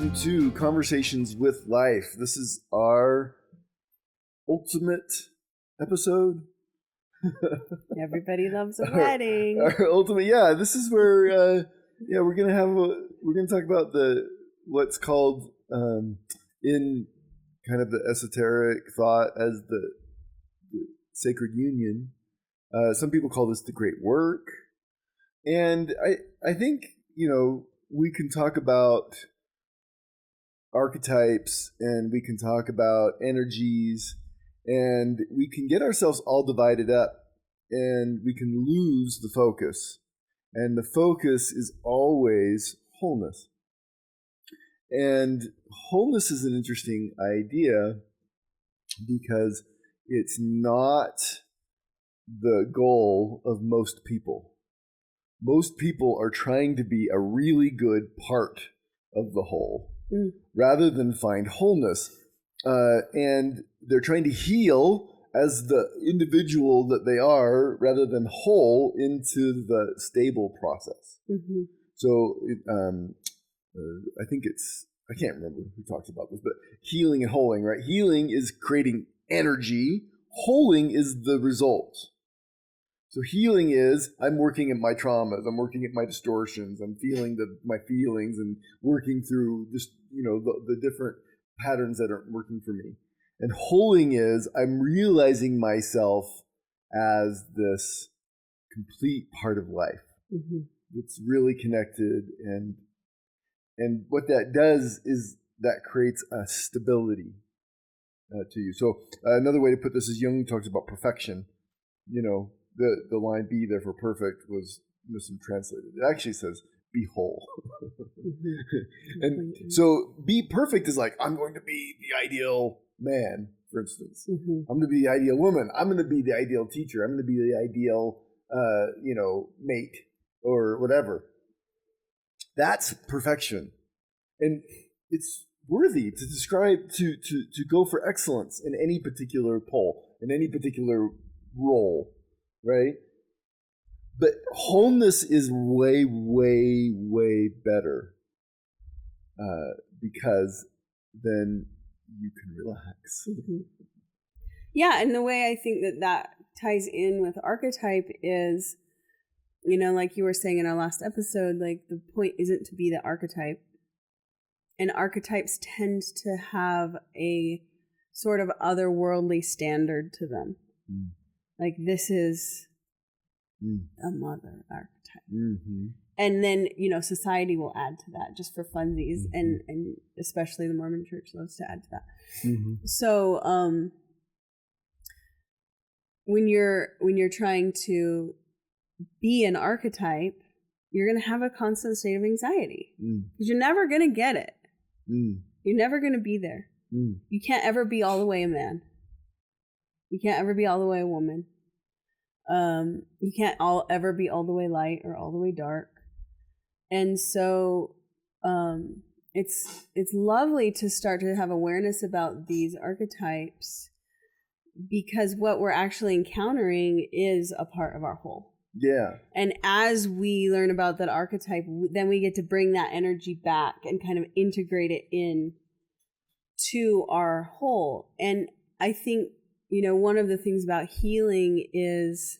welcome to Conversations with Life. This is our ultimate episode. Everybody loves a wedding. Our ultimate, yeah. This is where, we're gonna talk about what's called in kind of the esoteric thought as the sacred union. Some people call this the great work, and I think we can talk about archetypes and we can talk about energies, and we can get ourselves all divided up and we can lose the focus. And the focus is always wholeness. And wholeness is an interesting idea because it's not the goal of most people. Most people are trying to be a really good part of the whole rather than find wholeness. And they're trying to heal as the individual that they are rather than whole into the stable process. Mm-hmm. So I think I can't remember who talks about this, but healing and holing, right? Healing is creating energy. Holing is the result. So healing is I'm working at my traumas, I'm working at my distortions, I'm feeling my feelings and working through just, the different patterns that aren't working for me. And holing is I'm realizing myself as this complete part of life. Mm-hmm. It's really connected, and what that does is that creates a stability to you. So another way to put this is Jung talks about perfection. The line "be therefore perfect" was mistranslated. It actually says "be whole." Mm-hmm. And so be perfect is like I'm going to be the ideal man, for instance. Mm-hmm. I'm going to be the ideal woman. I'm going to be the ideal teacher. I'm going to be the ideal mate or whatever. That's perfection. And it's worthy to describe, to go for excellence in any particular pole, in any particular role, right? But wholeness is way, way, way better because then you can relax. Mm-hmm. Yeah, and the way I think that ties in with archetype is, like you were saying in our last episode, like the point isn't to be the archetype. And archetypes tend to have a sort of otherworldly standard to them. Mm. Like this is a mother archetype. Mm-hmm. And then, society will add to that just for funsies. Mm-hmm. And especially the Mormon church loves to add to that. Mm-hmm. So when you're trying to be an archetype, you're going to have a constant state of anxiety because you're never going to get it. You're never going to be there. You can't ever be all the way a man. You can't ever be all the way a woman. You can't ever be all the way light or all the way dark. And so it's lovely to start to have awareness about these archetypes because what we're actually encountering is a part of our whole. Yeah. And as we learn about that archetype, then we get to bring that energy back and kind of integrate it in to our whole. And I think, one of the things about healing is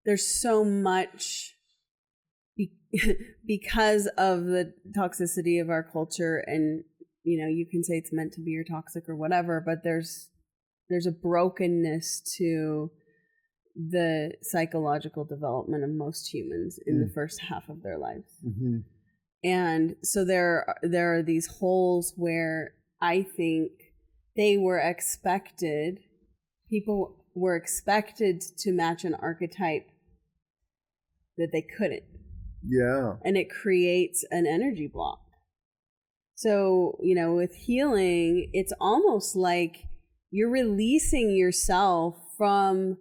there's so much because of the toxicity of our culture, and you can say it's meant to be or toxic or whatever, but there's a brokenness to the psychological development of most humans in the first half of their lives. Mm-hmm. And so there are these holes where I think people were expected to match an archetype that they couldn't. Yeah. And it creates an energy block. So, with healing, it's almost like you're releasing yourself from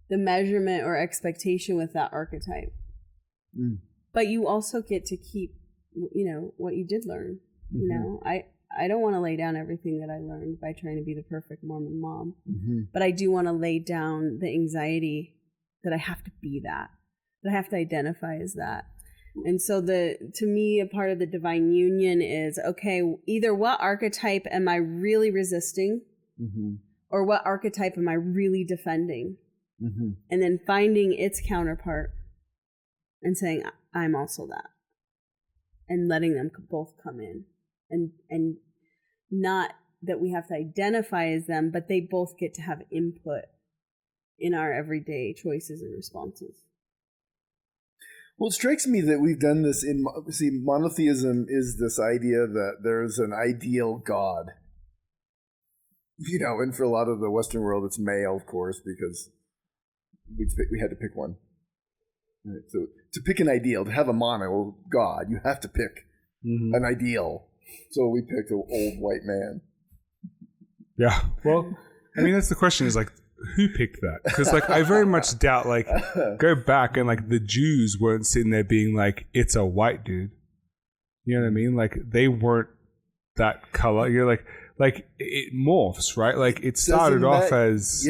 the measurement or expectation with that archetype. But you also get to keep, what you did learn. Mm-hmm. I don't want to lay down everything that I learned by trying to be the perfect Mormon mom. Mm-hmm. But I do want to lay down the anxiety that I have to be that I have to identify as that. And so to me, a part of the divine union is, okay, either what archetype am I really resisting, or what archetype am I really defending? And then finding its counterpart and saying, I'm also that. And letting them both come in. And not that we have to identify as them, but they both get to have input in our everyday choices and responses. Well, it strikes me that we've done this monotheism is this idea that there's an ideal God. And for a lot of the Western world, it's male, of course, because we had to pick one. Right? So to pick an ideal, to have a mono God, you have to pick an ideal. So we picked an old white man. Yeah. Well, I mean, that's the question is like, who picked that? Because like, I very much doubt, like, go back and like the Jews weren't sitting there being like, it's a white dude. You know what I mean? Like they weren't that color. You're like it morphs, right? Like it started off as,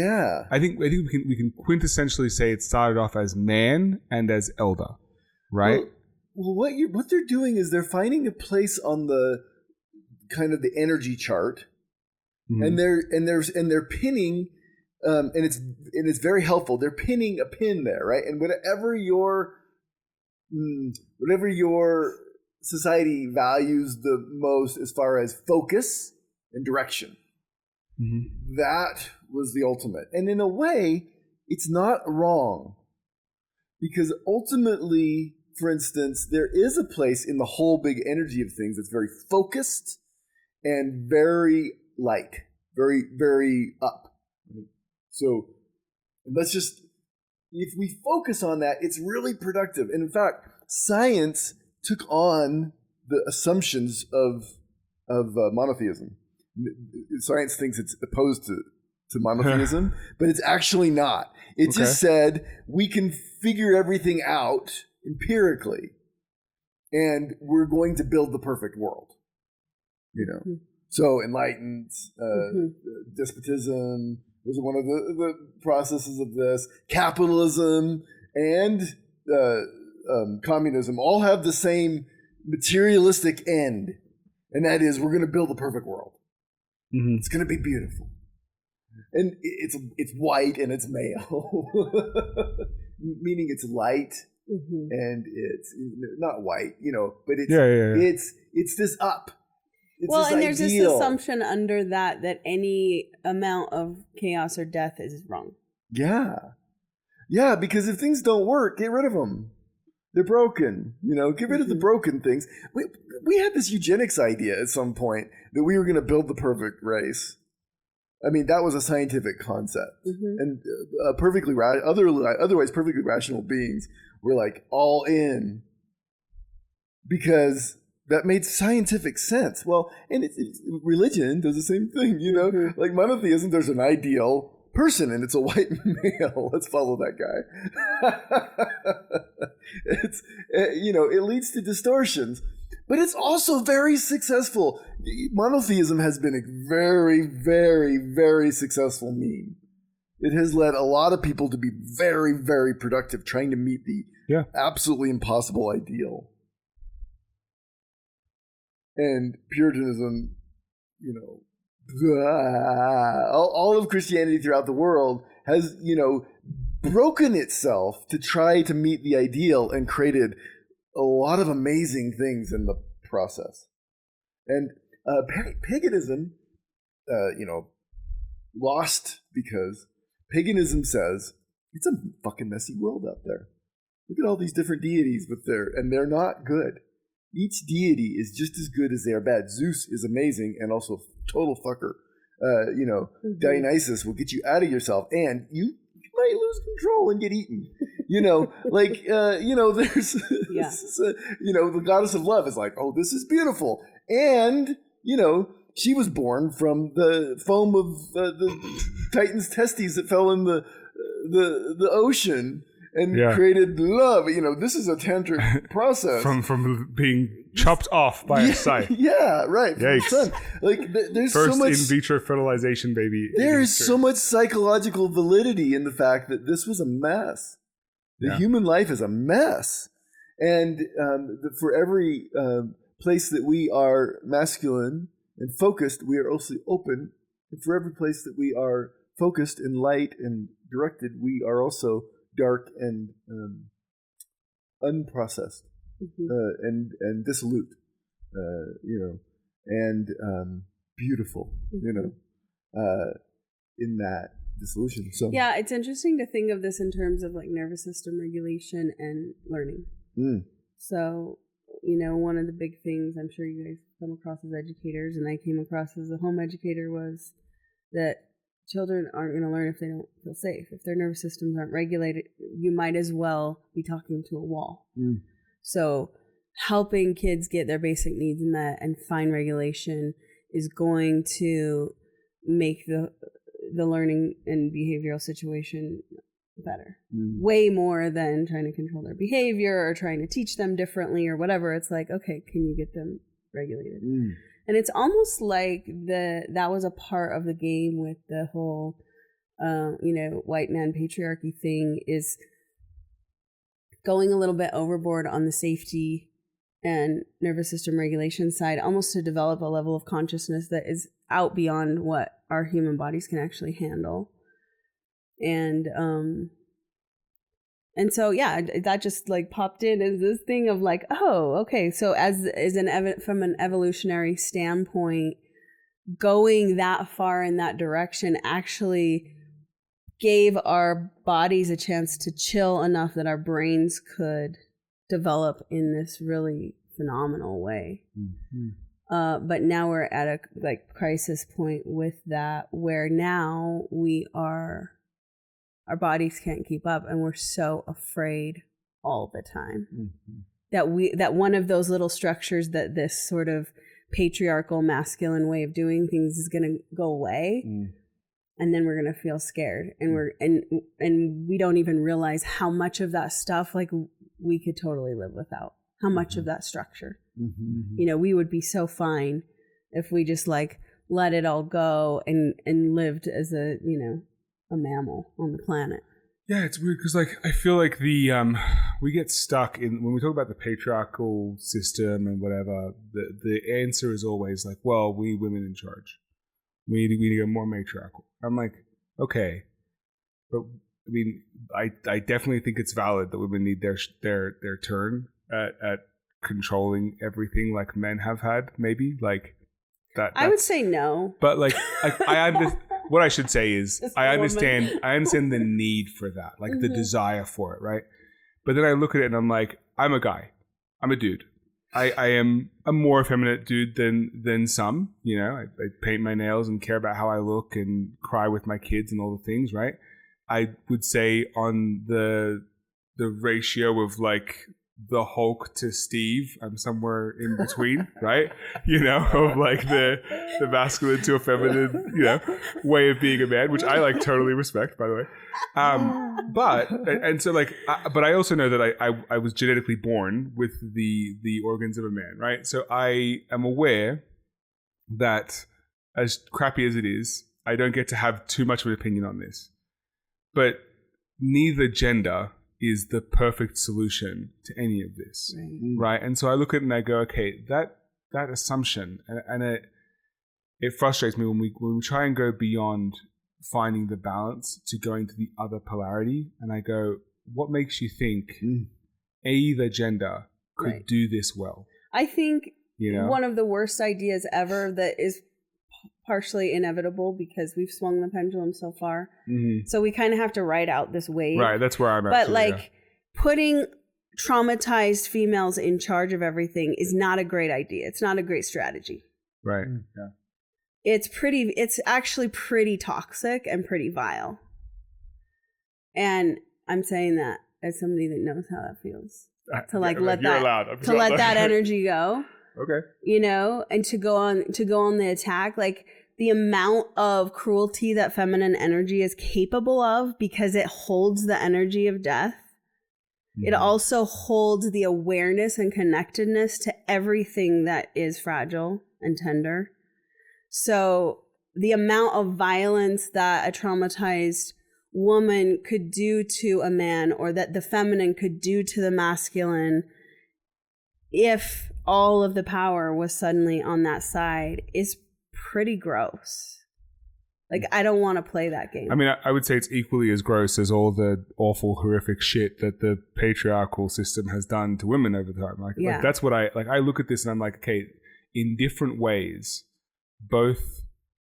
I think we can quintessentially say it started off as man and as elder, right? Well, what they're doing is they're finding a place on the kind of the energy chart, and they're pinning, and it's very helpful. They're pinning a pin there, right? And whatever your society values the most as far as focus and direction, that was the ultimate. And in a way, it's not wrong, because ultimately, for instance, there is a place in the whole big energy of things that's very focused and very light, very, very up. So if we focus on that, it's really productive. And in fact, science took on the assumptions of monotheism. Science thinks it's opposed to monotheism, but it's actually not. It just said we can figure everything out empirically, and we're going to build the perfect world. So enlightened despotism was one of the processes of this. Capitalism and communism all have the same materialistic end, and that is we're going to build a perfect world. It's going to be beautiful, and it's white and it's male, meaning it's light. And it's not white, but it's this up. It's this there's ideal. this assumption under that any amount of chaos or death is wrong. Yeah, because if things don't work, get rid of them. They're broken. Get rid of the broken things. We had this eugenics idea at some point that we were going to build the perfect race. I mean, that was a scientific concept, and otherwise perfectly rational beings were like all in, because that made scientific sense. Well, and religion does the same thing, like monotheism. There's an ideal person, and it's a white male. Let's follow that guy. It leads to distortions, but it's also very successful. Monotheism has been a very, very, very successful meme. It has led a lot of people to be very, very productive trying to meet the absolutely impossible ideal. And Puritanism, all of Christianity throughout the world has, broken itself to try to meet the ideal and created a lot of amazing things in the process. And paganism, lost because paganism says it's a fucking messy world out there. Look at all these different deities and they're not good. Each deity is just as good as they are bad. Zeus is amazing and also a total fucker. Dionysus will get you out of yourself, and you might lose control and get eaten. There's the goddess of love is like, oh, this is beautiful, and she was born from the foam of the Titan's testes that fell in the ocean and created love. This is a tantric process from being chopped off by a scythe. Yeah, right. Yikes. There's first so much in vitro fertilization, baby. There is so much psychological validity in the fact that this was a mess. The human life is a mess, And for every place that we are masculine and focused, we are also open. And for every place that we are focused and light and directed, we are also dark and unprocessed and dissolute, and beautiful, in that dissolution. So yeah, it's interesting to think of this in terms of like nervous system regulation and learning. So, one of the big things I'm sure you guys come across as educators, and I came across as a home educator, was that children aren't going to learn if they don't feel safe. If their nervous systems aren't regulated, you might as well be talking to a wall. So helping kids get their basic needs met and find regulation is going to make the learning and behavioral situation better. Way more than trying to control their behavior or trying to teach them differently or whatever. It's like, okay, can you get them regulated? And it's almost like that was a part of the game with the whole, white man patriarchy thing, is going a little bit overboard on the safety and nervous system regulation side, almost to develop a level of consciousness that is out beyond what our human bodies can actually handle. And so, yeah, that just like popped in as this thing of like, oh, okay. So from an evolutionary standpoint, going that far in that direction actually gave our bodies a chance to chill enough that our brains could develop in this really phenomenal way. But now we're at a crisis point with that, where now our bodies can't keep up, and we're so afraid all the time that one of those little structures, that this sort of patriarchal masculine way of doing things is going to go away, and then we're going to feel scared, and we don't even realize how much of that stuff we could totally live without. How much of that structure, we would be so fine if we just let it all go and lived as a mammal on the planet. Yeah, it's weird because I feel like we get stuck in, when we talk about the patriarchal system and whatever, the answer is always like, well, we need women in charge. We need to go more matriarchal. I'm like, okay, but I mean, I definitely think it's valid that women need their turn at controlling everything like men have had, maybe like that. I would say no, but I understand. What I should say is I understand the need for that, the desire for it, right? But then I look at it and I'm like, I'm a guy. I'm a dude. I am a more effeminate dude than some, I paint my nails and care about how I look and cry with my kids and all the things, right? I would say on the ratio of the Hulk to Steve, I'm somewhere in between, right? Of the masculine to a feminine, way of being a man, which I totally respect, by the way. But I also know that I was genetically born with the organs of a man, right? So I am aware that, as crappy as it is, I don't get to have too much of an opinion on this. But neither gender is the perfect solution to any of this, right? And so I look at it and I go, okay, that assumption, and it frustrates me when we try and go beyond finding the balance to going to the other polarity, and I go, what makes you think either gender could do this well? I think one of the worst ideas ever that is partially inevitable because we've swung the pendulum so far. So we kind of have to ride out this wave. Right, that's where I'm at. But putting traumatized females in charge of everything is not a great idea. It's not a great strategy. Right. Yeah. It's actually pretty toxic and pretty vile. And I'm saying that as somebody that knows how that feels. Let that energy go. Okay. And to go on the attack, the amount of cruelty that feminine energy is capable of, because it holds the energy of death. It also holds the awareness and connectedness to everything that is fragile and tender. So the amount of violence that a traumatized woman could do to a man, or that the feminine could do to the masculine, if all of the power was suddenly on that side is pretty gross. Like, I don't want to play that game. I mean, I would say it's equally as gross as all the awful, horrific shit that the patriarchal system has done to women over time. Like that's what I look at this and I'm like, okay, in different ways, both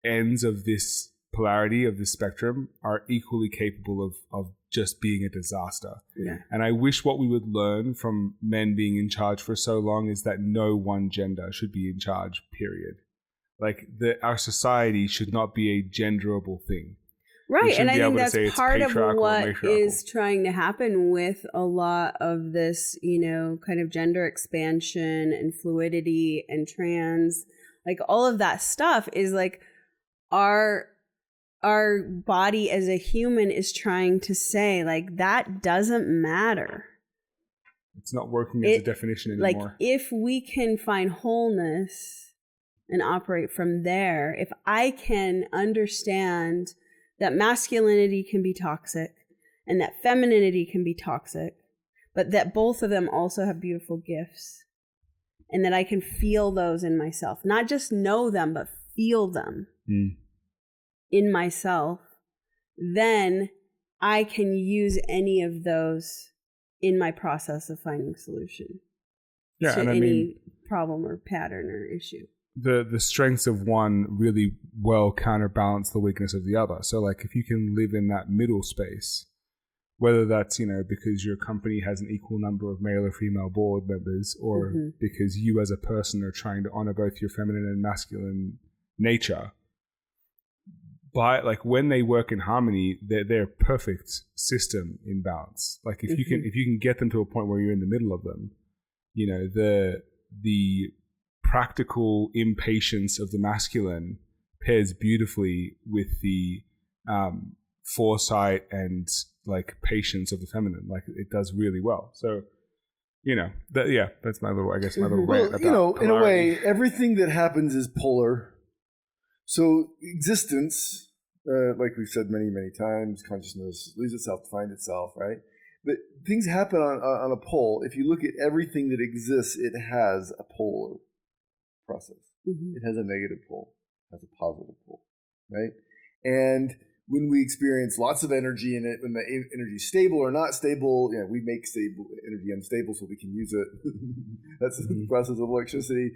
ends of this polarity of the spectrum are equally capable of just being a disaster. Yeah. And I wish what we would learn from men being in charge for so long is that no one gender should be in charge, period. Like our society should not be a genderable thing. Right. And I think that's part of what is trying to happen with a lot of this, kind of gender expansion and fluidity and trans, like all of that stuff is like our body as a human is trying to say, like, that doesn't matter. It's not working as a definition anymore. Like, if we can find wholeness and operate from there, if I can understand that masculinity can be toxic and that femininity can be toxic, but that both of them also have beautiful gifts, and that I can feel those in myself, not just know them, but feel them in myself, then I can use any of those in my process of finding solution to any problem or pattern or issue. The strengths of one really well counterbalance the weakness of the other. So like if you can live in that middle space, whether that's, because your company has an equal number of male or female board members, or because you as a person are trying to honor both your feminine and masculine nature, but like when they work in harmony, they're a perfect system in balance. Like if you can get them to a point where you're in the middle of them, the practical impatience of the masculine pairs beautifully with the foresight and like patience of the feminine. Like it does really well. So, that's my little rant about in a way, everything that happens is polar. So existence, like we've said many, many times, consciousness leaves itself to find itself, right? But things happen on a pole. If you look at everything that exists, it has a polar process. It has a negative pole, has a positive pole, right? And when we experience lots of energy in it, when the energy is stable or not stable, we make stable energy unstable so we can use it. That's the process of electricity,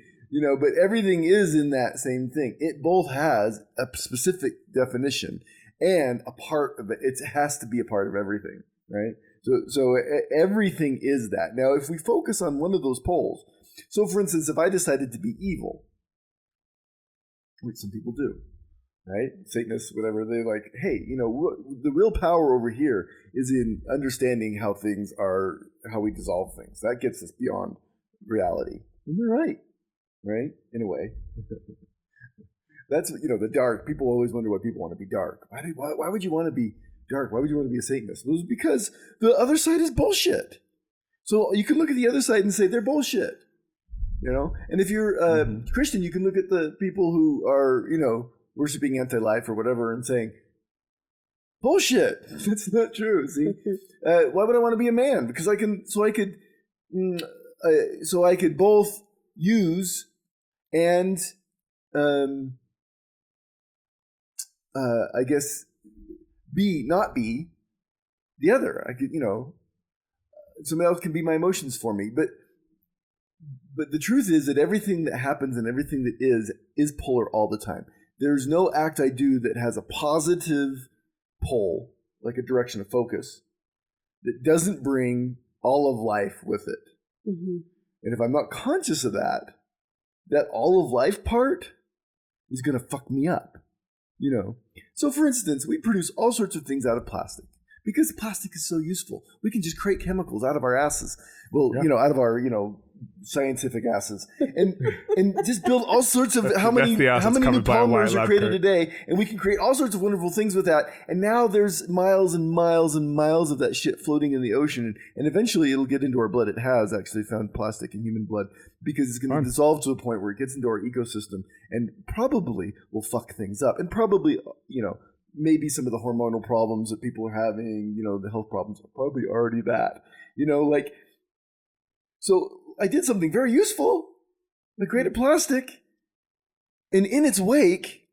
but everything is in that same thing. It both has a specific definition and a part of it. It has to be a part of everything, right? So everything is that. Now, if we focus on one of those poles, so for instance, if I decided to be evil, which some people do, right? Satanists, whatever, they're like, hey, the real power over here is in understanding how things are, how we dissolve things. That gets us beyond reality. And they're right? In a way. That's, the dark. People always wonder why people want to be dark. Why would you want to be dark? Why would you want to be a Satanist? Well, it's because the other side is bullshit. So you can look at the other side and say they're bullshit. And if you're Christian, you can look at the people who are, worshiping anti-life or whatever and saying, bullshit, that's not true. See, why would I want to be a man? Because I could both use and, I guess, not be the other. I could, somebody else can be my emotions for me, but the truth is that everything that happens and everything that is polar all the time. There's no act I do that has a positive pole, like a direction of focus, that doesn't bring all of life with it. And if I'm not conscious of that all of life part is going to fuck me up, So for instance, we produce all sorts of things out of plastic. Because plastic is so useful. We can just create chemicals out of our asses. Well, out of our, scientific asses. And just build all sorts of how many new polymers are created today. And we can create all sorts of wonderful things with that. And now there's miles and miles and miles of that shit floating in the ocean. And eventually it'll get into our blood. It has actually found plastic in human blood because it's going to dissolve to a point where it gets into our ecosystem and probably will fuck things up. And probably, maybe some of the hormonal problems that people are having, the health problems are probably already that, so I did something very useful. I created plastic. And in its wake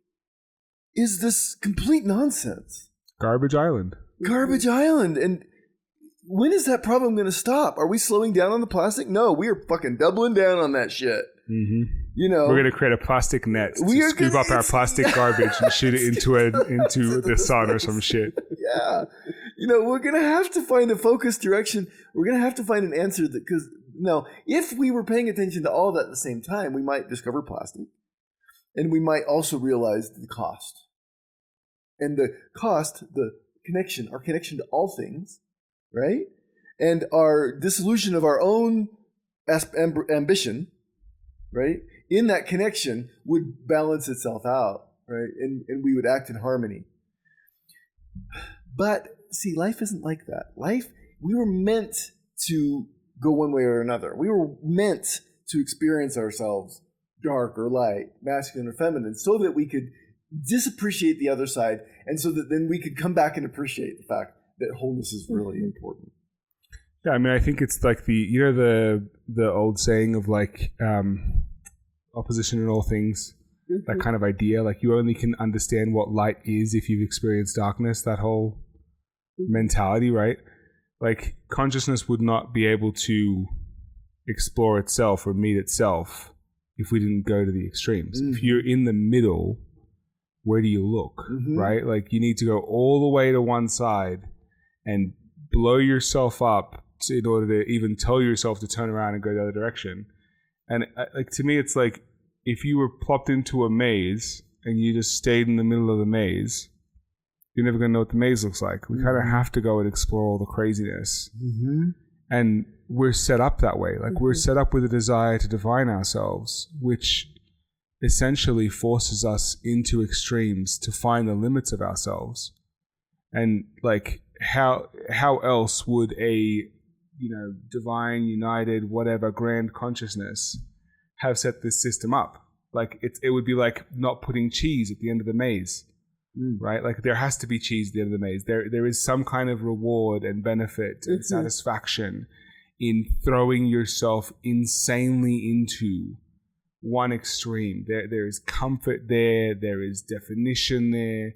is this complete nonsense. Garbage Island. Garbage Island. And when is that problem going to stop? Are we slowing down on the plastic? No, we are fucking doubling down on that shit. Mm-hmm. You know, we're going to create a plastic net to scoop up our plastic garbage and shoot it into the sun or some shit. Yeah. You know, we're going to have to find a focused direction. We're going to have to find an answer that, because now, if we were paying attention to all that at the same time, we might discover plastic, and we might also realize the cost. And the cost, the connection, our connection to all things, right? And our dissolution of our own ambition, right? In that connection would balance itself out, right? And we would act in harmony. But see, life isn't like that. Life, we were meant to go one way or another. We were meant to experience ourselves dark or light, masculine or feminine, so that we could disappreciate the other side, and so that then we could come back and appreciate the fact that wholeness is really important. Yeah, I mean, I think it's like the old saying of like opposition in all things, that kind of idea. Like you only can understand what light is if you've experienced darkness, that whole mentality, right? Like consciousness would not be able to explore itself or meet itself if we didn't go to the extremes. If you're in the middle, where do you look, right? Like you need to go all the way to one side and blow yourself up in order to even tell yourself to turn around and go the other direction. And like to me, it's like if you were plopped into a maze and you just stayed in the middle of the maze, you're never going to know what the maze looks like. We kind of have to go and explore all the craziness. And we're set up that way. Like we're set up with a desire to define ourselves, which essentially forces us into extremes to find the limits of ourselves. And like how else would a divine, united, whatever grand consciousness have set this system up? Like it would be like not putting cheese at the end of the maze, right? Like there has to be cheese at the end of the maze. There is some kind of reward and benefit and satisfaction in throwing yourself insanely into one extreme. There is comfort there. There is definition there.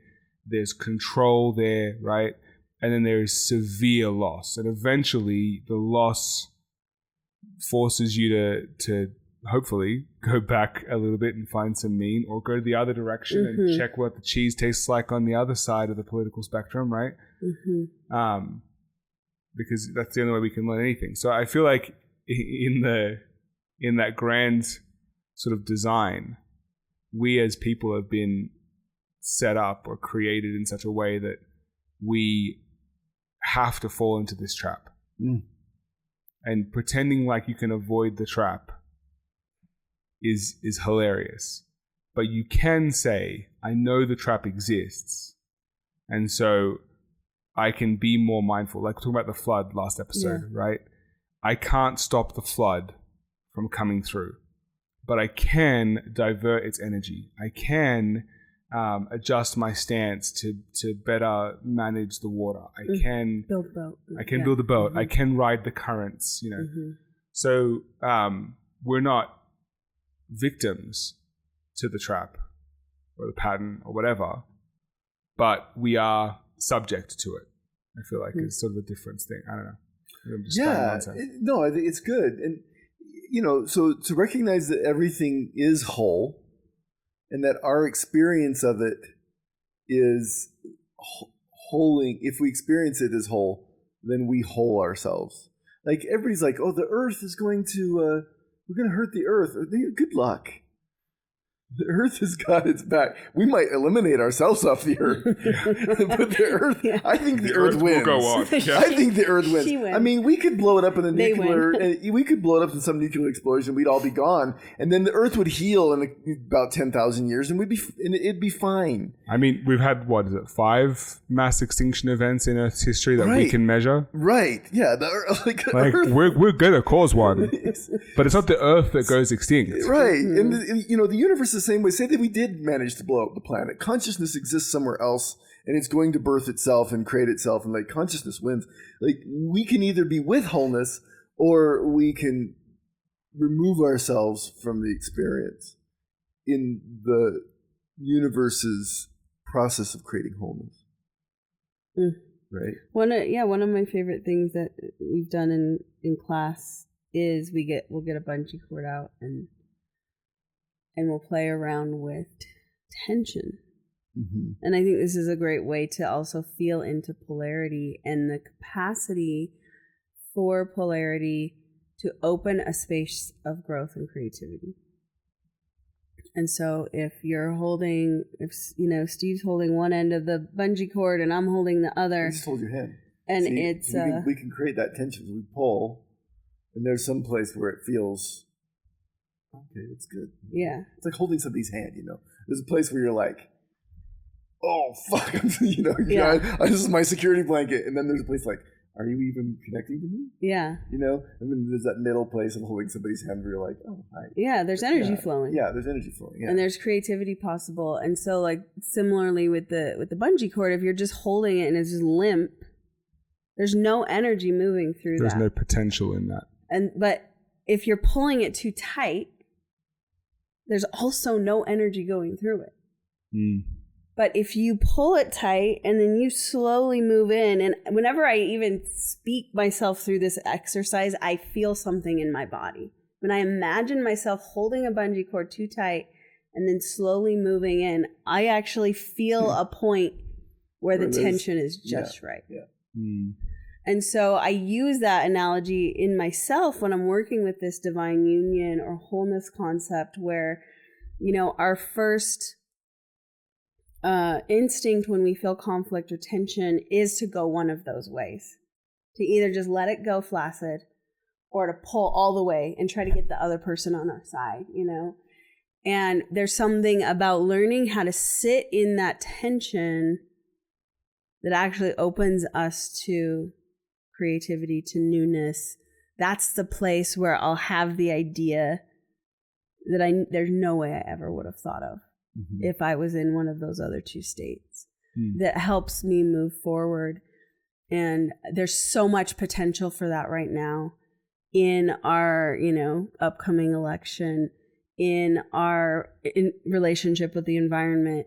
There's control there, right? And then there is severe loss. And eventually the loss forces you to hopefully go back a little bit and find some mean, or go the other direction and check what the cheese tastes like on the other side of the political spectrum, right? Because that's the only way we can learn anything. So I feel like in that grand sort of design, we as people have been set up or created in such a way that we have to fall into this trap. And pretending like you can avoid the trap is hilarious. But you can say, I know the trap exists, and so I can be more mindful. Like talking about the flood last episode, right? I can't stop the flood from coming through, but I can divert its energy. I can adjust my stance to better manage the water. I can build a boat. I can build a boat. I can ride the currents, So we're not victims to the trap or the pattern or whatever, but we are subject to it. I feel like it's sort of a difference thing. I don't know. I'm just no, I think it's good. And, so to recognize that everything is whole and that our experience of it is wholing. If we experience it as whole, then we whole ourselves. Like everybody's like, oh, the earth is going to, we're going to hurt the earth. Good luck. The earth has got its back. We might eliminate ourselves off the earth. But the earth, I think the earth wins. Will go on. I think the earth wins. Wins. I mean, we could blow it up in a nuclear, we could blow it up in some nuclear explosion. We'd all be gone. And then the earth would heal in about 10,000 years and it'd be fine. I mean, we've had, 5 mass extinction events in Earth's history that we can measure. Right. Yeah. Earth, we're going to cause one, but it's not the earth that goes extinct. Right. And, the universe is the same way. Say that we did manage to blow up the planet. Consciousness exists somewhere else, and it's going to birth itself and create itself, and consciousness wins. We can either be with wholeness, or we can remove ourselves from the experience in the universe's process of creating wholeness. Right? One of my favorite things that we've done in class is we'll get a bungee cord out and we'll play around with tension. Mm-hmm. And I think this is a great way to also feel into polarity and the capacity for polarity to open a space of growth and creativity. And so if Steve's holding one end of the bungee cord and I'm holding the other. Just hold your hand. And we can create that tension. We pull, and there's some place where it feels, okay, it's good. Yeah. It's like holding somebody's hand, There's a place where you're like, oh, fuck, this is my security blanket. And then there's a place like, are you even connecting to me? Yeah. And then there's that middle place of holding somebody's hand where you're like, oh, hi. Yeah, there's energy flowing. Yeah, there's energy flowing. Yeah. And there's creativity possible. And so like similarly with the bungee cord, if you're just holding it and it's just limp, there's no energy moving through There's no potential in that. But if you're pulling it too tight, there's also no energy going through it. Mm. But if you pull it tight and then you slowly move in, and whenever I even speak myself through this exercise, I feel something in my body. When I imagine myself holding a bungee cord too tight and then slowly moving in, I actually feel a point where the tension is just right. Yeah. Mm. And so I use that analogy in myself when I'm working with this divine union or wholeness concept where, our first instinct when we feel conflict or tension is to go one of those ways, to either just let it go flaccid or to pull all the way and try to get the other person on our side, and there's something about learning how to sit in that tension that actually opens us to creativity, to newness. That's the place where I'll have the idea that there's no way I ever would have thought of. Mm-hmm. If I was in one of those other two states, that helps me move forward. And there's so much potential for that right now in our, upcoming election, in our relationship with the environment.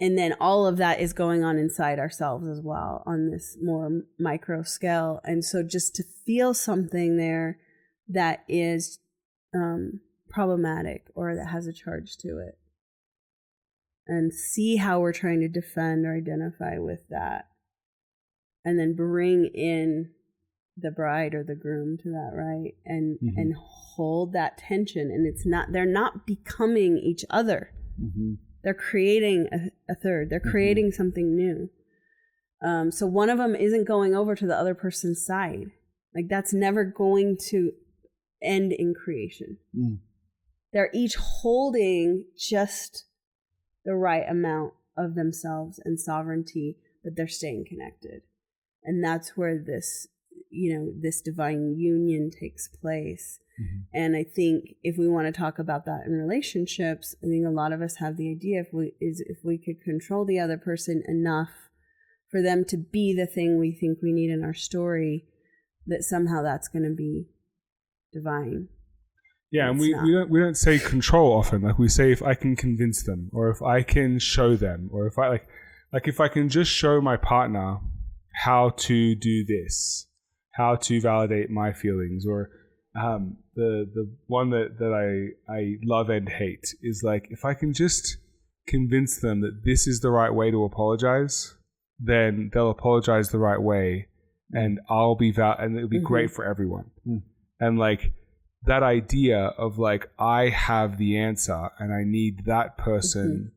And then all of that is going on inside ourselves as well on this more micro scale. And so just to feel something there that is problematic or that has a charge to it, and see how we're trying to defend or identify with that. And then bring in the bride or the groom to that, right? And and hold that tension. And they're not becoming each other. Mm-hmm. They're creating a third. They're creating something new. So one of them isn't going over to the other person's side. Like that's never going to end in creation. Mm. They're each holding just the right amount of themselves and sovereignty, but they're staying connected. And that's where this, this divine union takes place. Mm-hmm. And I think if we want to talk about that in relationships, I think a lot of us have the idea if we could control the other person enough for them to be the thing we think we need in our story, that somehow that's going to be divine. Yeah, and we don't say control often. Like we say, if I can convince them, or if I can show them, or if I like if I can just show my partner how to do this, how to validate my feelings, or the one that I love and hate is like if I can just convince them that this is the right way to apologize, then they'll apologize the right way, and I'll be and it'll be great for everyone. Mm. And like that idea of like I have the answer and I need that person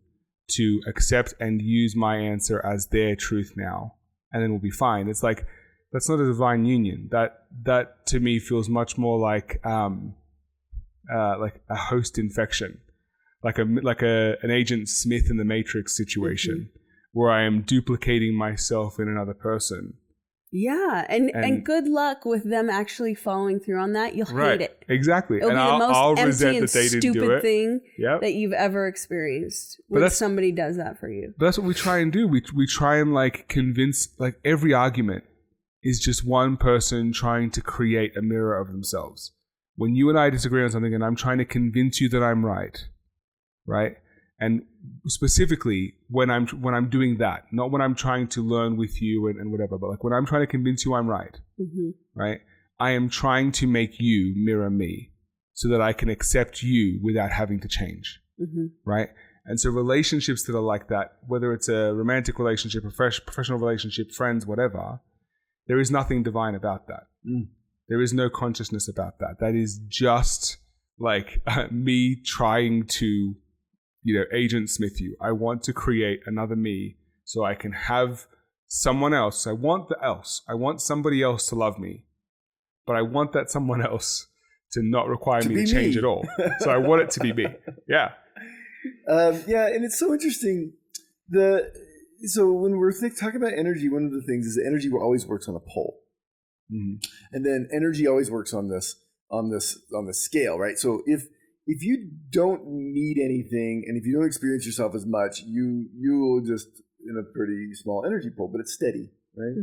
to accept and use my answer as their truth now, and then we'll be fine. It's like that's not a divine union. That to me feels much more like a host infection, like an Agent Smith in the Matrix situation, where I am duplicating myself in another person. Yeah, and good luck with them actually following through on that. You'll hate it. Exactly. It'll be the most empty and stupid thing Yep. that you've ever experienced when somebody does that for you. But that's what we try and do. We try and like convince, like every argument is just one person trying to create a mirror of themselves. when you and I disagree on something and I'm trying to convince you that I'm right, right? And specifically when I'm doing that, not when I'm trying to learn with you and whatever, but like when I'm trying to convince you I'm right, right? I am trying to make you mirror me so that I can accept you without having to change, right? And so relationships that are like that, whether it's a romantic relationship, a professional relationship, friends, whatever, there is nothing divine about that. There is no consciousness about that. That is just like me trying to, Agent Smith you. I want to create another me so I can have someone else. I want somebody else to love me, but I want that someone else to not require me to change at all. So I want it to be me. Yeah. And it's so interesting. So when we're talking about energy, one of the things is that energy always works on a pole, and then energy always works on this scale, right? So if you don't need anything, and if you don't experience yourself as much, you'll just in a pretty small energy pole, but it's steady, right?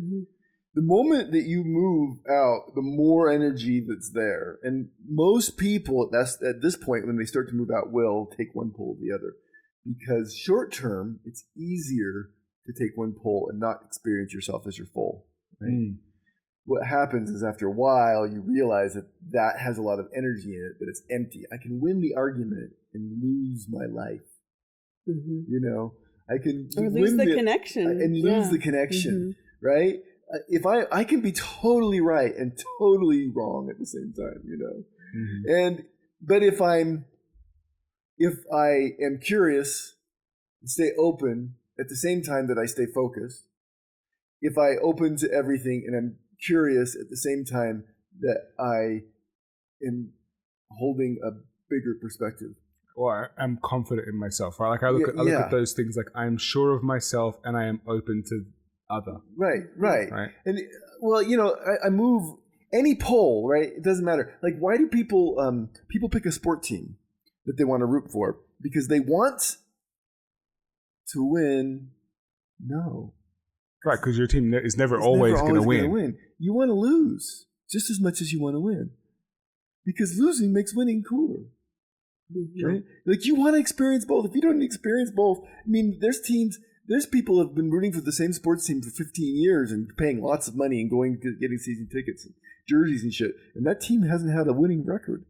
The moment that you move out, the more energy that's there. And most people, that's at this point when they start to move out, will take one pole or the other. Because short term, it's easier to take one pole and not experience yourself as your full. Right? What happens is after a while, you realize that has a lot of energy in it, but it's empty. I can win the argument and lose my life. I can lose the connection. And lose the connection, right? If I can be totally right and totally wrong at the same time, but if I am curious and stay open at the same time that I stay focused, if I open to everything and I'm curious at the same time that I am holding a bigger perspective, or I'm confident in myself, right? Like I look at those things like I'm sure of myself and I am open to other. Right. And I move any pole, right? It doesn't matter. Like, why do people pick a sport team that they want to root for? Because they want to win. No. Right, because your team is never always going to win. You want to lose just as much as you want to win. Because losing makes winning cooler. Right? Like, you want to experience both. If you don't experience both, I mean, there's people who have been rooting for the same sports team for 15 years and paying lots of money and getting season tickets and jerseys and shit. And that team hasn't had a winning record.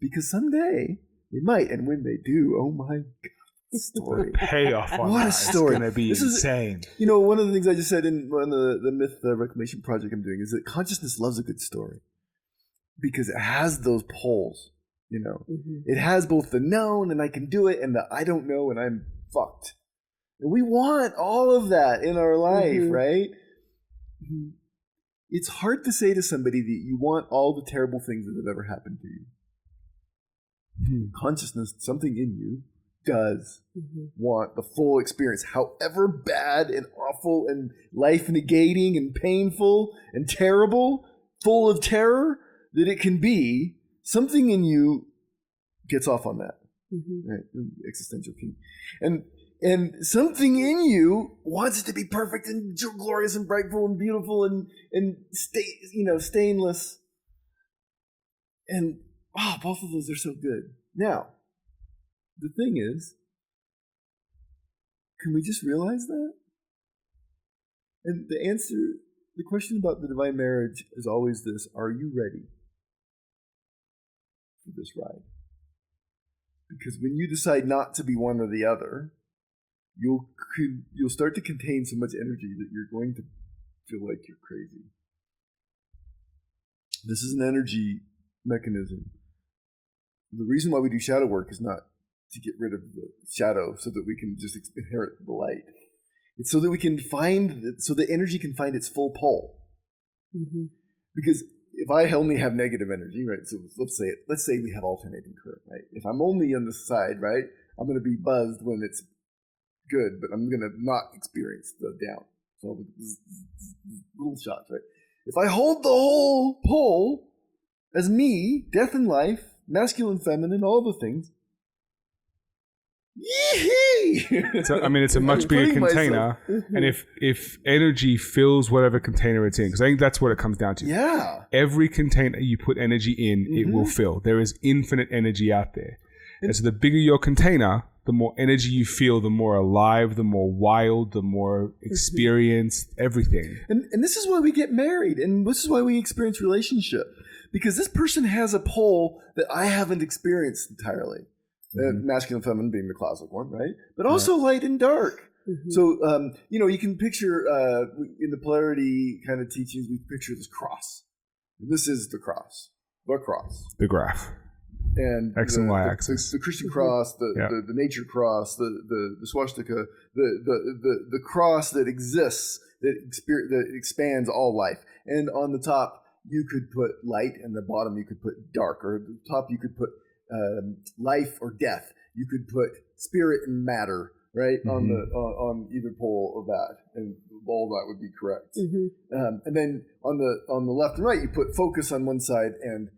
Because someday they might. And when they do, oh my God. Story. The payoff on what that a story. It's going to be insane. One of the things I just said in one of the myth reclamation project I'm doing is that consciousness loves a good story because it has those poles. It has both the known and I can do it and the I don't know and I'm fucked. And we want all of that in our life, right? It's hard to say to somebody that you want all the terrible things that have ever happened to you. Consciousness, something in you, does want the full experience, however bad and awful and life-negating and painful and terrible, full of terror that it can be. Something in you gets off on that, right? Existential king, and something in you wants it to be perfect and glorious and brightful and beautiful and stainless. And both of those are so good. Now, the thing is, can we just realize that? And the question about the divine marriage is always this: are you ready for this ride? Because when you decide not to be one or the other, you'll start to contain so much energy that you're going to feel like you're crazy. This is an energy mechanism. The reason why we do shadow work is not to get rid of the shadow so that we can just inherit the light. It's so that we can so the energy can find its full pole. Because if I only have negative energy, right? So let's say we have alternating current, right? If I'm only on this side, right, I'm going to be buzzed when it's good, but I'm going to not experience the down. So little shots, right? If I hold the whole pole as me, death and life, masculine, feminine, all the things, Yee-hee! So, I mean, it's a much I'm bigger putting container. And if energy fills whatever container it's in, because I think that's what it comes down to. Yeah. Every container you put energy in, it will fill. There is infinite energy out there. And so the bigger your container, the more energy you feel, the more alive, the more wild, the more experienced, everything. And this is why we get married, and this is why we experience relationship. Because this person has a pole that I haven't experienced entirely. Masculine, feminine being the classic one, right? But also light and dark. So, you can picture, in the polarity kind of teachings, we picture this cross. This is the cross. The cross. The graph. And X and Y axis. The Christian cross, the nature cross, the swastika, the cross that exists, that expands all life. And on the top, you could put light, and the bottom you could put dark, or at the top you could put life or death. You could put spirit and matter, right, on either pole of that, and all that would be correct. And then on the left and right, you put focus on one side and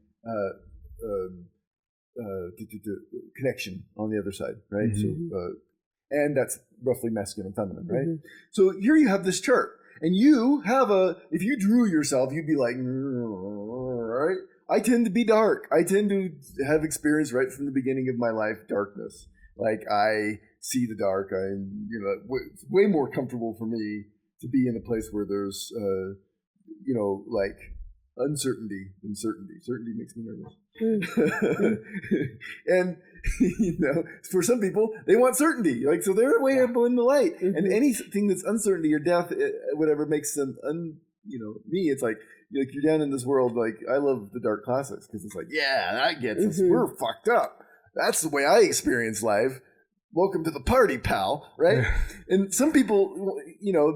connection on the other side, right? So, and that's roughly masculine and feminine, right? So here you have this chart, and you have if you drew yourself, you'd be like, right? I tend to be dark. I tend to have experienced right from the beginning of my life darkness. Like, I see the dark. It's way more comfortable for me to be in a place where there's, like uncertainty than certainty. Certainty makes me nervous. And, for some people, they want certainty. Like, so they're way up in the light. And anything that's uncertainty or death, whatever makes them, me, it's like you're down in this world. Like, I love the dark classics because it's like, yeah, that gets us. We're fucked up. That's the way I experience life. Welcome to the party, pal. Right? And some people,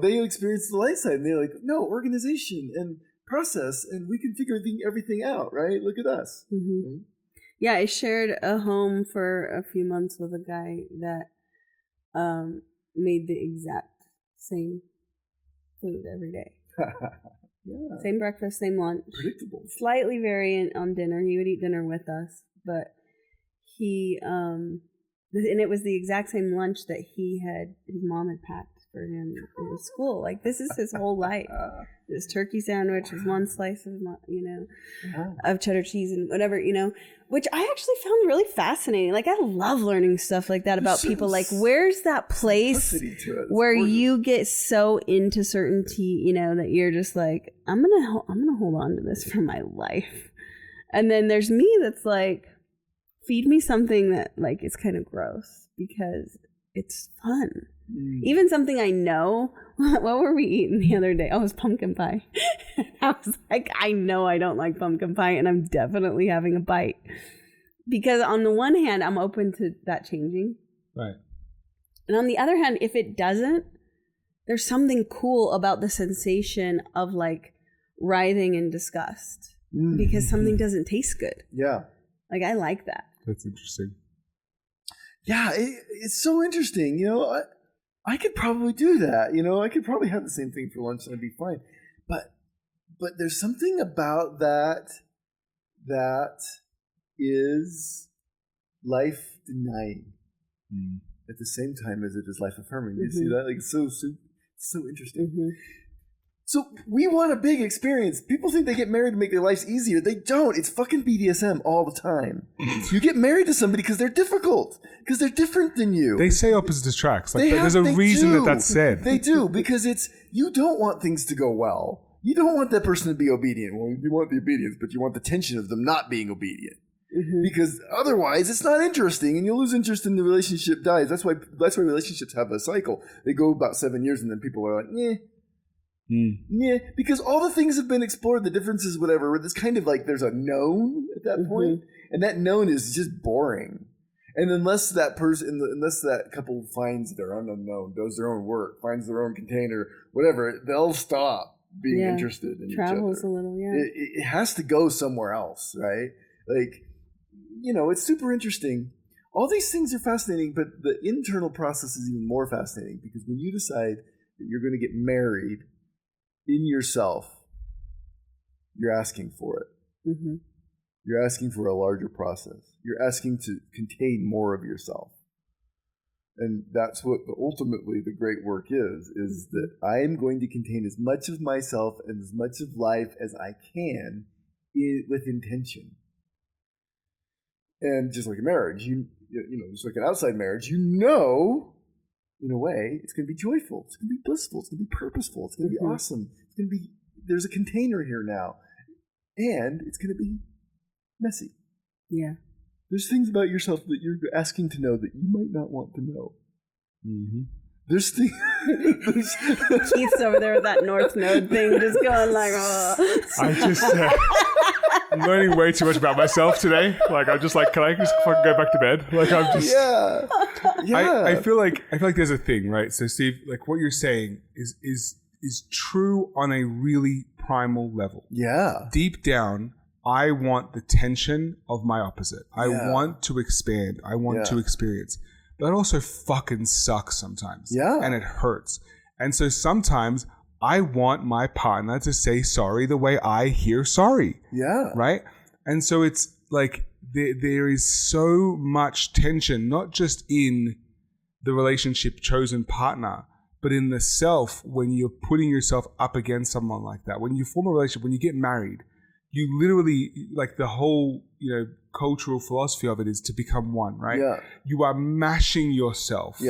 they experience the light side, and they're like, no, organization and process, and we can figure everything out. Right? Look at us. Right? Yeah, I shared a home for a few months with a guy that made the exact same food every day. Yeah. Same breakfast, same lunch. Predictable. Slightly variant on dinner. He would eat dinner with us, but he and it was the exact same lunch that his mom had packed for him in school. Like, this is his whole life. This turkey sandwich with one slice of of cheddar cheese and whatever, which I actually found really fascinating. Like, I love learning stuff like that about people. Like, where's that place where you get so into certainty, that you're just like, I'm gonna hold on to this for my life. And then there's me that's like, feed me something that like is kind of gross because it's fun. Even something I know. What were we eating the other day? Oh, it was pumpkin pie. I was like, I know I don't like pumpkin pie, and I'm definitely having a bite. Because on the one hand, I'm open to that changing. Right. And on the other hand, if it doesn't, there's something cool about the sensation of like writhing in disgust. Because something doesn't taste good. Yeah. Like, I like that. That's interesting. Yeah, it's so interesting. I could probably do that. I could probably have the same thing for lunch and it'd be fine. But there's something about that is life denying at the same time as it is life affirming. You see that? Like, so interesting. So we want a big experience. People think they get married to make their lives easier. They don't. It's fucking BDSM all the time. You get married to somebody because they're difficult, because they're different than you. They say opposites attract. Like, there's a reason that's said. They do, because you don't want things to go well. You don't want that person to be obedient. Well, you want the obedience, but you want the tension of them not being obedient. Because otherwise it's not interesting, and you'll lose interest in the relationship dies. That's why relationships have a cycle. They go about 7 years, and then people are like, yeah, because all the things have been explored, the differences, whatever. It's kind of like there's a known at that point, and that known is just boring. And unless that couple finds their own unknown, does their own work, finds their own container, whatever, they'll stop being interested in travels each other. A little, yeah. It has to go somewhere else, right? Like, it's super interesting. All these things are fascinating, but the internal process is even more fascinating, because when you decide that you're going to get married in yourself, you're asking for it. You're asking for a larger process. You're asking to contain more of yourself. And that's what ultimately the great work is that I am going to contain as much of myself and as much of life as I can with intention. And just like a marriage, you know, just like an outside marriage, in a way, it's going to be joyful. It's going to be blissful. It's going to be purposeful. It's going to be awesome. It's going to be, there's a container here now. And it's going to be messy. Yeah. There's things about yourself that you're asking to know that you might not want to know. Mm-hmm. There's things. Keith's over there with that North Node thing, just going like, oh. I'm learning way too much about myself today. Like, I'm just like, can I just fucking go back to bed? Like, I'm just. Yeah. I feel like there's a thing, right? So, Steve, like what you're saying is true on a really primal level. Yeah. Deep down, I want the tension of my opposite. I want to expand. I want to experience. But it also fucking sucks sometimes. Yeah. And it hurts. And so sometimes I want my partner to say sorry the way I hear sorry. Yeah. Right? And so it's like there is so much tension, not just in the relationship chosen partner, but in the self when you're putting yourself up against someone like that. When you form a relationship, when you get married, you literally, like the whole, cultural philosophy of it is to become one, right? Yeah. You are mashing yourself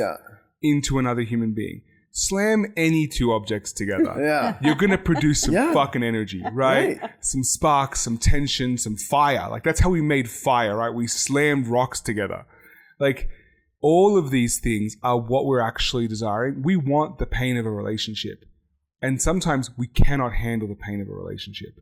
into another human being. Slam any two objects together. Yeah. You're going to produce some fucking energy, right? Some sparks, some tension, some fire. Like that's how we made fire, right? We slammed rocks together. Like all of these things are what we're actually desiring. We want the pain of a relationship. And sometimes we cannot handle the pain of a relationship.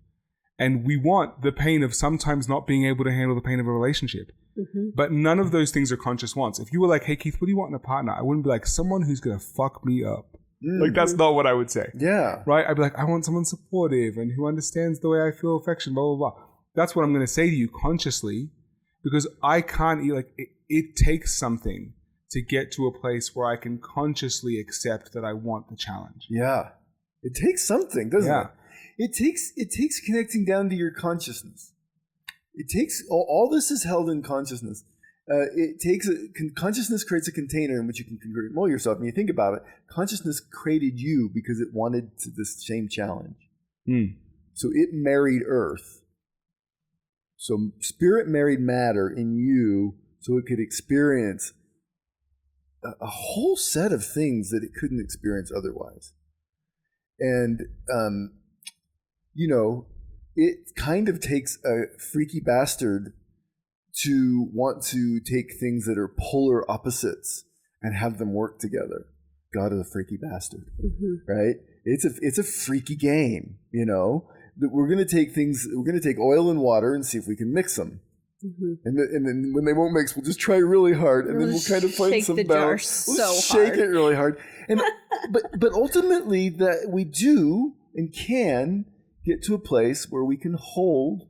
And we want the pain of sometimes not being able to handle the pain of a relationship. Mm-hmm. But none of those things are conscious wants. If you were like, hey, Keith, what do you want in a partner? I wouldn't be like, someone who's going to fuck me up. Mm-hmm. Like, that's not what I would say. Yeah. Right? I'd be like, I want someone supportive and who understands the way I feel affection, blah, blah, blah. That's what I'm going to say to you consciously, because I can't, it takes something to get to a place where I can consciously accept that I want the challenge. Yeah. It takes something, doesn't it? It takes connecting down to your consciousness. It takes all this is held in consciousness. Consciousness creates a container in which you can mold yourself. And you think about it, consciousness created you because it wanted this same challenge. Mm. So it married Earth. So spirit married matter in you, so it could experience a whole set of things that it couldn't experience otherwise. And it kind of takes a freaky bastard to want to take things that are polar opposites and have them work together. God is a freaky bastard, right? It's a freaky game, that we're going to take oil and water and see if we can mix them. Mm-hmm. And then when they won't mix, we'll just try really hard, and then we'll kind of find some balance. We'll shake it really hard. And but ultimately that we do and can get to a place where we can hold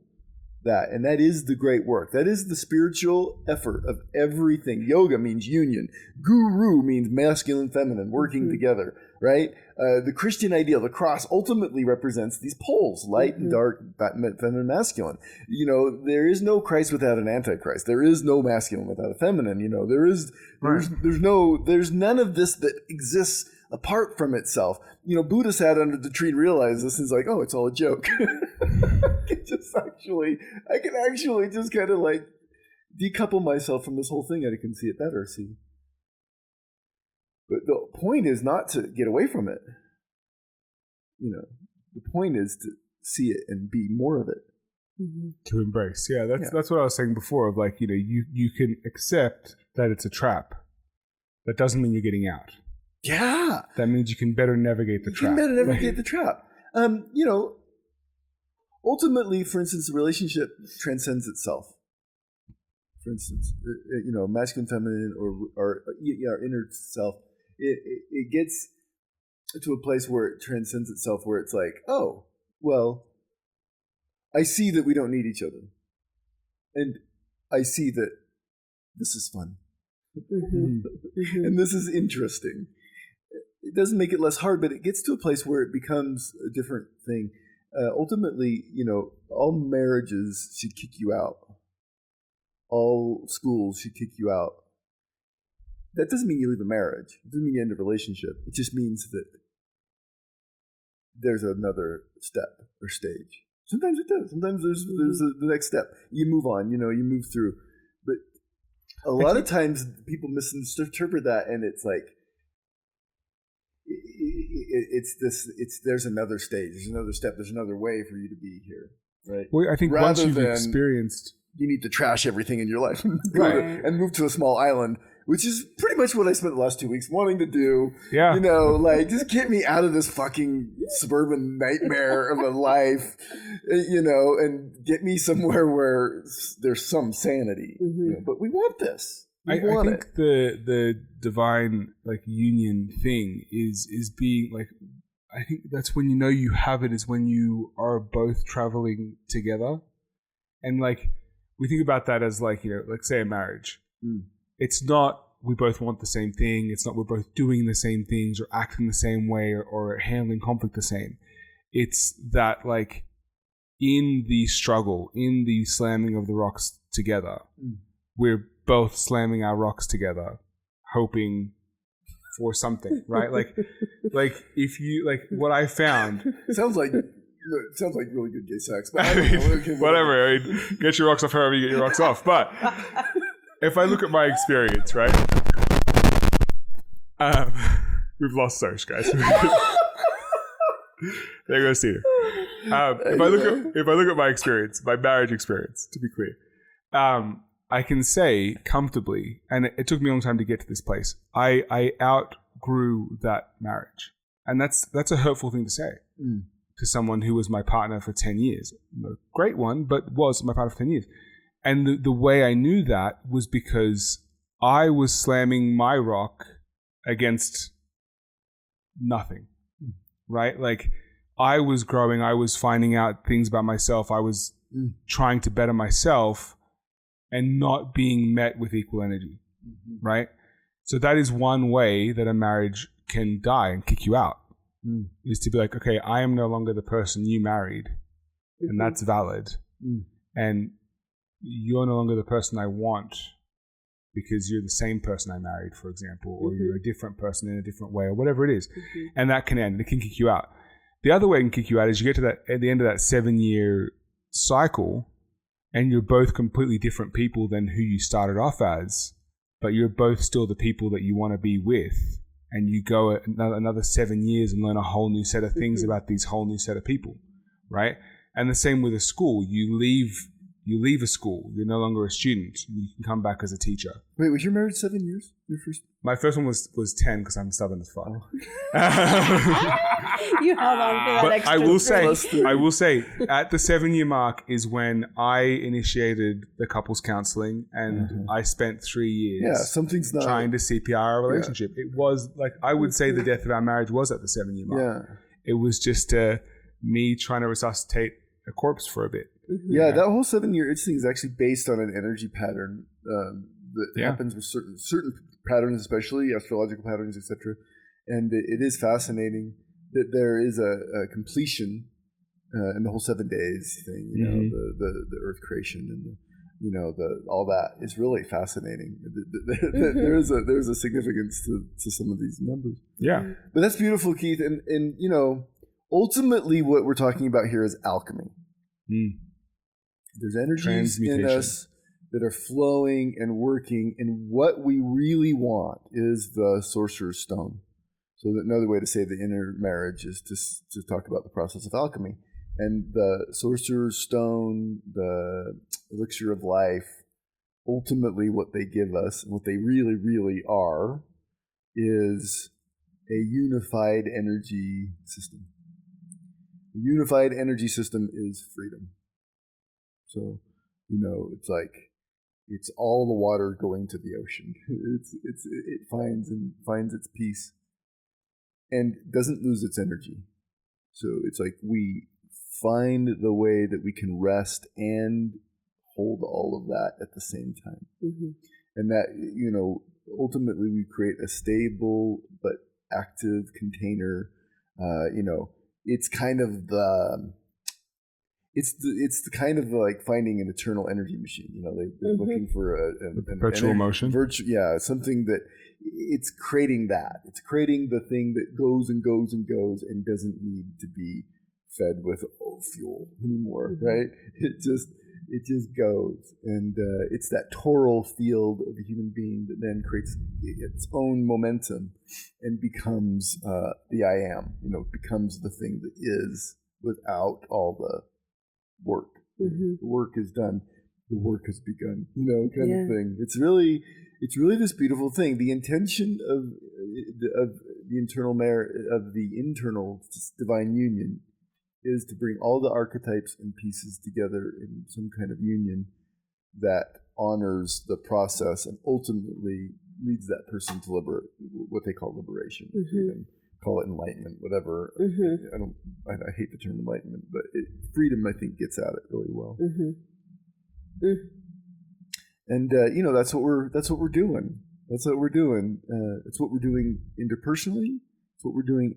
that. And that is the great work. That is the spiritual effort of everything. Yoga means union. Guru means masculine, feminine, working together, right? The Christian ideal, the cross, ultimately represents these poles, light and dark, feminine, masculine. There is no Christ without an antichrist. There is no masculine without a feminine. There's none of this that exists apart from itself. Buddha sat under the tree and realized this and is like, oh, it's all a joke. I can actually just kind of like decouple myself from this whole thing, and I can see it better, see. But the point is not to get away from it. The point is to see it and be more of it. Mm-hmm. To embrace. Yeah, that's what I was saying before of like, you can accept that it's a trap. That doesn't mean you're getting out. Yeah. That means you can better navigate the trap. The trap. Ultimately, for instance, the relationship transcends itself. For instance, masculine, feminine, or our inner self, it gets to a place where it transcends itself, where it's like, oh, well, I see that we don't need each other. And I see that this is fun. And this is interesting. It doesn't make it less hard, but it gets to a place where it becomes a different thing. Ultimately, all marriages should kick you out. All schools should kick you out. that doesn't mean you leave a marriage. It doesn't mean you end a relationship. It just means that there's another step or stage. Sometimes it does. Sometimes there's the next step. You move on, you move through. But a lot of times people misinterpret that, and it's like, there's another stage, there's another step, there's another way for you to be here, right? Well, I think once you've experienced, you need to trash everything in your life right. and move to a small island, which is pretty much what I spent the last 2 weeks wanting to do. Yeah. Just get me out of this fucking suburban nightmare of a life, and get me somewhere where there's some sanity. Mm-hmm. But we want this. I think the divine union thing is being I think that's when you have it, is when you are both traveling together, and we think about that as say a marriage. It's not we both want the same thing. It's not we're both doing the same things or acting the same way or handling conflict the same. It's that in the struggle, in the slamming of the rocks together, we're both slamming our rocks together, hoping for something, right? If you what I found sounds like really good gay sex, but whatever. I mean, get your rocks off however you get your rocks off. But if I look at my experience, right? We've lost Serge, guys. There goes Cedar. If I look at my experience, my marriage experience, to be clear, I can say comfortably, and it took me a long time to get to this place, I outgrew that marriage. And that's a hurtful thing to say to someone who was my partner for 10 years. A great one, but was my partner for 10 years. And the way I knew that was because I was slamming my rock against nothing, right? I was growing, I was finding out things about myself, I was trying to better myself, and not being met with equal energy, right? So that is one way that a marriage can die and kick you out, is to be okay, I am no longer the person you married, and that's valid. And you're no longer the person I want because you're the same person I married, for example, or you're a different person in a different way, or whatever it is. And that can end, it can kick you out. The other way it can kick you out is you get to that at the end of that 7-year cycle, and you're both completely different people than who you started off as, but you're both still the people that you want to be with. And you go another 7 years and learn a whole new set of things about these whole new set of people, right? And the same with a school. You leave a school. You're no longer a student. You can come back as a teacher. Wait, was your marriage 7 years? Your first? My first one was 10 because I'm stubborn as fuck. You held on for that but extra I will say, at the 7-year mark is when I initiated the couples counseling, and I spent 3 years something's not trying to CPR our relationship. It was I would say the death of our marriage was at the 7-year mark. It was just me trying to resuscitate a corpse for a bit. Yeah, that whole 7-year itch thing is actually based on an energy pattern that happens with certain patterns, especially astrological patterns, etc. And it is fascinating that there is a completion in the whole 7 days thing. The Earth creation and all that is really fascinating. There's a significance to some of these numbers. Yeah, but that's beautiful, Keith. And ultimately, what we're talking about here is alchemy. There's energies in us that are flowing and working, and what we really want is the sorcerer's stone. So another way to say the inner marriage is to talk about the process of alchemy. And the sorcerer's stone, the elixir of life, ultimately what they give us, what they really, really are, is a unified energy system. A unified energy system is freedom. So, it's all the water going to the ocean. It finds its peace and doesn't lose its energy. So it's we find the way that we can rest and hold all of that at the same time. And that, ultimately we create a stable but active container. It's kind of it's the kind of like finding an eternal energy machine. You know, they're looking for a perpetual motion. Something that it's creating that. It's creating the thing that goes and goes and goes and doesn't need to be fed with fuel anymore, right? It just goes, and it's that toral field of a human being that then creates its own momentum and becomes the I am. You know, becomes the thing that is without all the work. The work is done. The work has begun. You know, kind of thing. It's really this beautiful thing. The intention of the internal divine union is to bring all the archetypes and pieces together in some kind of union that honors the process and ultimately leads that person to what they call liberation, freedom, call it enlightenment, whatever. I hate the term enlightenment, but freedom, I think, gets at it really well. And you know, that's what we're doing. That's what we're doing. It's what we're doing interpersonally. It's what we're doing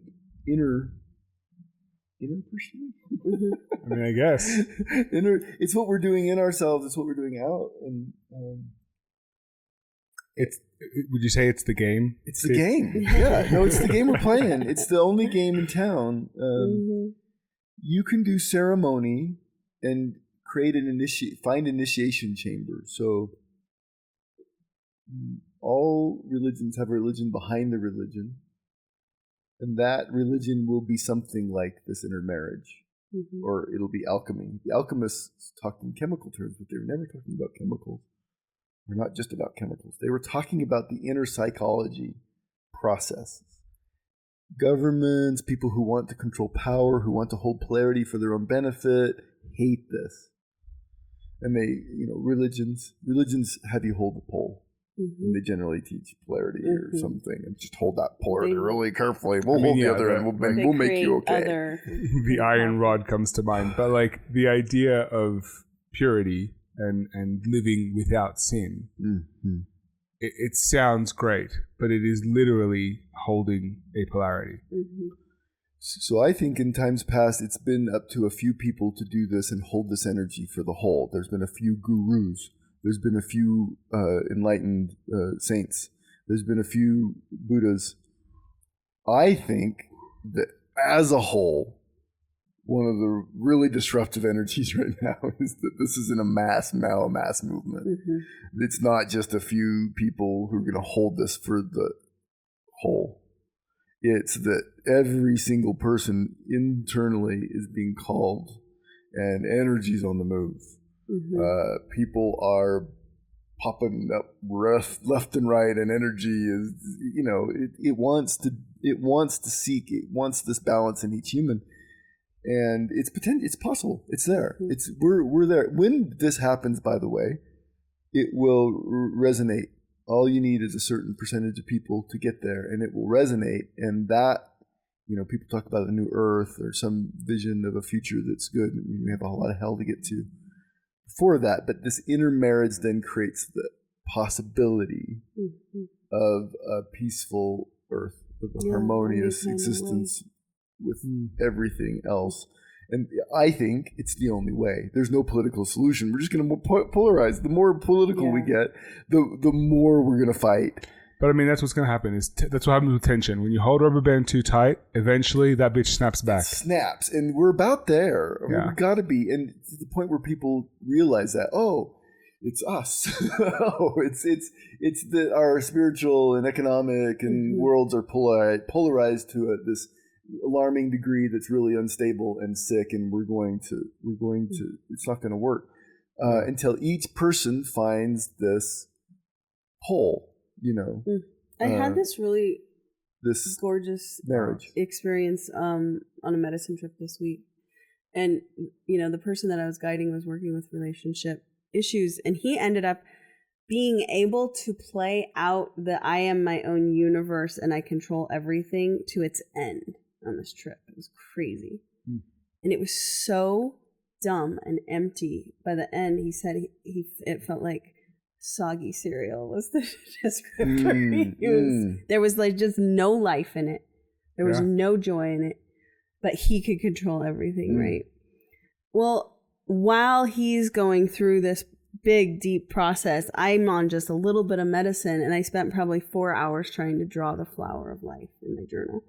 interpersonally. I mean, I guess it's what we're doing in ourselves. It's what we're doing out. And would you say it's the game? It's the game. Yeah, no, it's the game we're playing. It's the only game in town. You can do ceremony and create find initiation chambers. So all religions have a religion behind the religion, and that religion will be something like this intermarriage, or it'll be alchemy. The alchemists talked in chemical terms, but they were never talking about chemicals. Or not just about chemicals. They were talking about the inner psychology processes. Governments, people who want to control power, who want to hold polarity for their own benefit, hate this. And religions have you hold the pole. And they generally teach polarity or something, and just hold that polarity really carefully. We'll hold the other end, and we'll make you okay. The iron rod comes to mind, but like the idea of purity and living without sin, it sounds great, but it is literally holding a polarity. So I think in times past, it's been up to a few people to do this and hold this energy for the whole. There's been a few gurus. There's been a few enlightened saints. There's been a few Buddhas. I think that as a whole, one of the really disruptive energies right now is that this is in a mass movement. It's not just a few people who are going to hold this for the whole. It's that every single person internally is being called, and energy's on the move. People are popping up left and right, and energy is, it wants to seek, it wants this balance in each human, and it's possible. It's there. We're there. When this happens, by the way, it will resonate. All you need is a certain percentage of people to get there, and it will resonate. And that, people talk about a new earth or some vision of a future that's good. We have a lot of hell to get to before that, but this intermarriage then creates the possibility of a peaceful earth, of a harmonious existence with everything else. And I think it's the only way. There's no political solution. We're just going to polarize. The more political we get, the more we're going to fight. But I mean, that's what's going to happen. That's what happens with tension. When you hold a rubber band too tight, eventually that bitch snaps back. It snaps. And we're about there. I mean, we got to be. And to the point where people realize that, it's us. It's that our spiritual and economic and worlds are polarized to this alarming degree that's really unstable and sick, and we're going to it's not going to work until each person finds this pole. I had this really gorgeous marriage experience on a medicine trip this week, and the person that I was guiding was working with relationship issues, and he ended up being able to play out the I am my own universe and I control everything to its end on this trip. It was crazy. And it was so dumb and empty. By the end, he said it felt like soggy cereal was the descriptor. There was just no life in it. There was no joy in it, but he could control everything, right? Well, while he's going through this big, deep process, I'm on just a little bit of medicine, and I spent probably 4 hours trying to draw the flower of life in my journal.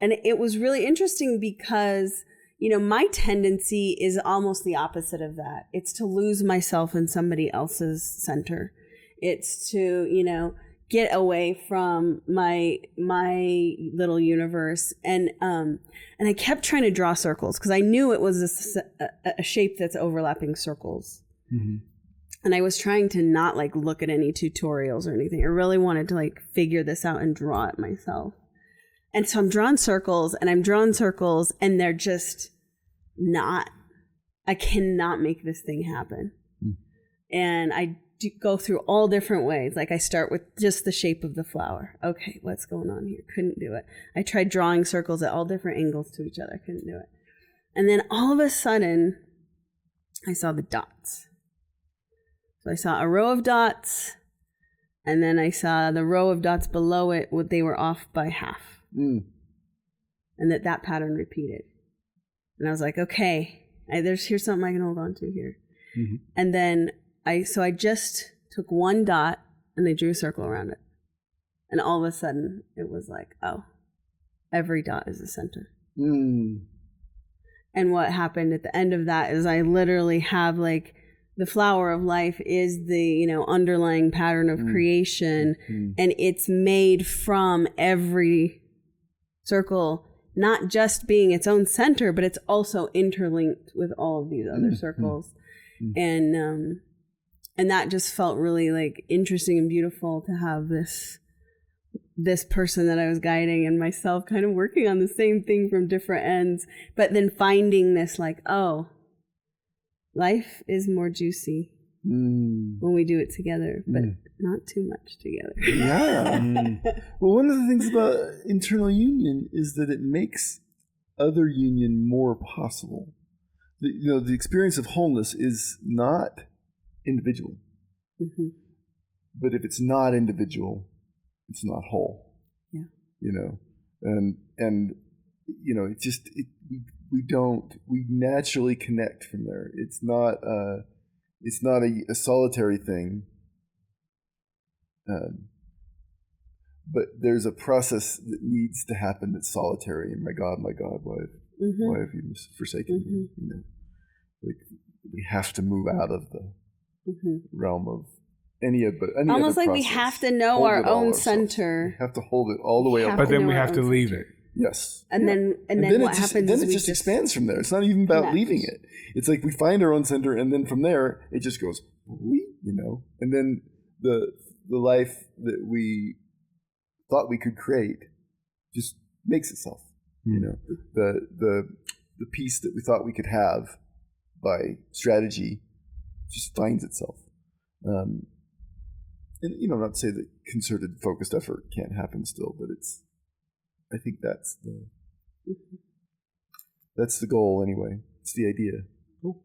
And it was really interesting because, you know, my tendency is almost the opposite of that. It's to lose myself in somebody else's center. It's to, you know, get away from my little universe. And I kept trying to draw circles because I knew it was a shape that's overlapping circles. Mm-hmm. And I was trying to not like look at any tutorials or anything. I really wanted to like figure this out and draw it myself. And so I'm drawing circles and they're just not, I cannot make this thing happen. Mm. And I go through all different ways. Like I start with just the shape of the flower. Okay, what's going on here? Couldn't do it. I tried drawing circles at all different angles to each other. Couldn't do it. And then all of a sudden, I saw the dots. So I saw a row of dots, and then I saw the row of dots below it, they were off by half. Mm. And that pattern repeated. And I was like, okay, here's something I can hold on to here. Mm-hmm. And then I just took one dot and I drew a circle around it. And all of a sudden it was like, oh, every dot is a center. Mm. And what happened at the end of that is I literally have like the flower of life is the, you know, underlying pattern of creation. Mm. And it's made from every circle, not just being its own center, but it's also interlinked with all of these other circles. Mm. And that just felt really like interesting and beautiful to have this person that I was guiding and myself kind of working on the same thing from different ends, but then finding this like, oh, life is more juicy when we do it together, but not too much together. Yeah. Well, one of the things about internal union is that it makes other union more possible. The experience of wholeness is not individual. Mm-hmm. But if it's not individual, it's not whole. Yeah. You know, and you know, we naturally connect from there. It's not a solitary thing. But there's a process that needs to happen that's solitary. And my God, why have you forsaken me? You know, like we have to move out of the realm of any almost like process. We have to know our own center. We have to hold it all the way up. But then we have to leave it. Yes. And then what happens? Then it just expands from there. It's not even about leaving it. It's like we find our own center, and then from there it just goes, you know. And then the life that we thought we could create just makes itself. You know, the peace that we thought we could have by strategy just finds itself. And you know, not to say that concerted, focused effort can't happen still, but I think that's the goal anyway. It's the idea. Cool.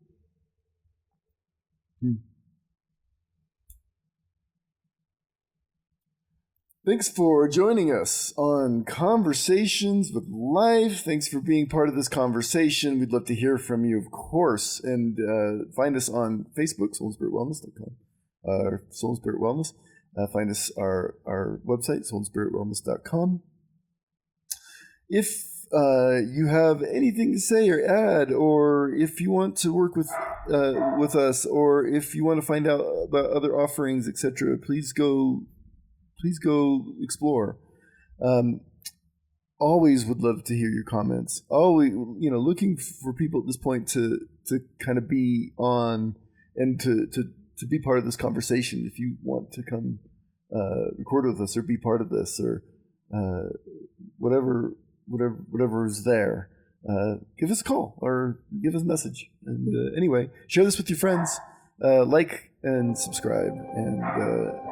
Thanks for joining us on Conversations with Life. Thanks for being part of this conversation. We'd love to hear from you, of course. And find us on Facebook, soulandspiritwellness.com. Soul and Spirit Wellness. Find us our website, soulandspiritwellness.com. If you have anything to say or add, or if you want to work with us, or if you want to find out about other offerings, etc., please go explore. Always would love to hear your comments. Always, you know, looking for people at this point to kind of be on and to be part of this conversation. If you want to come record with us or be part of this or whatever is there, give us a call or give us a message. And anyway, share this with your friends, like and subscribe, and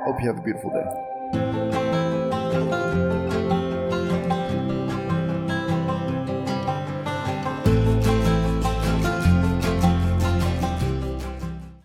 hope you have a beautiful day.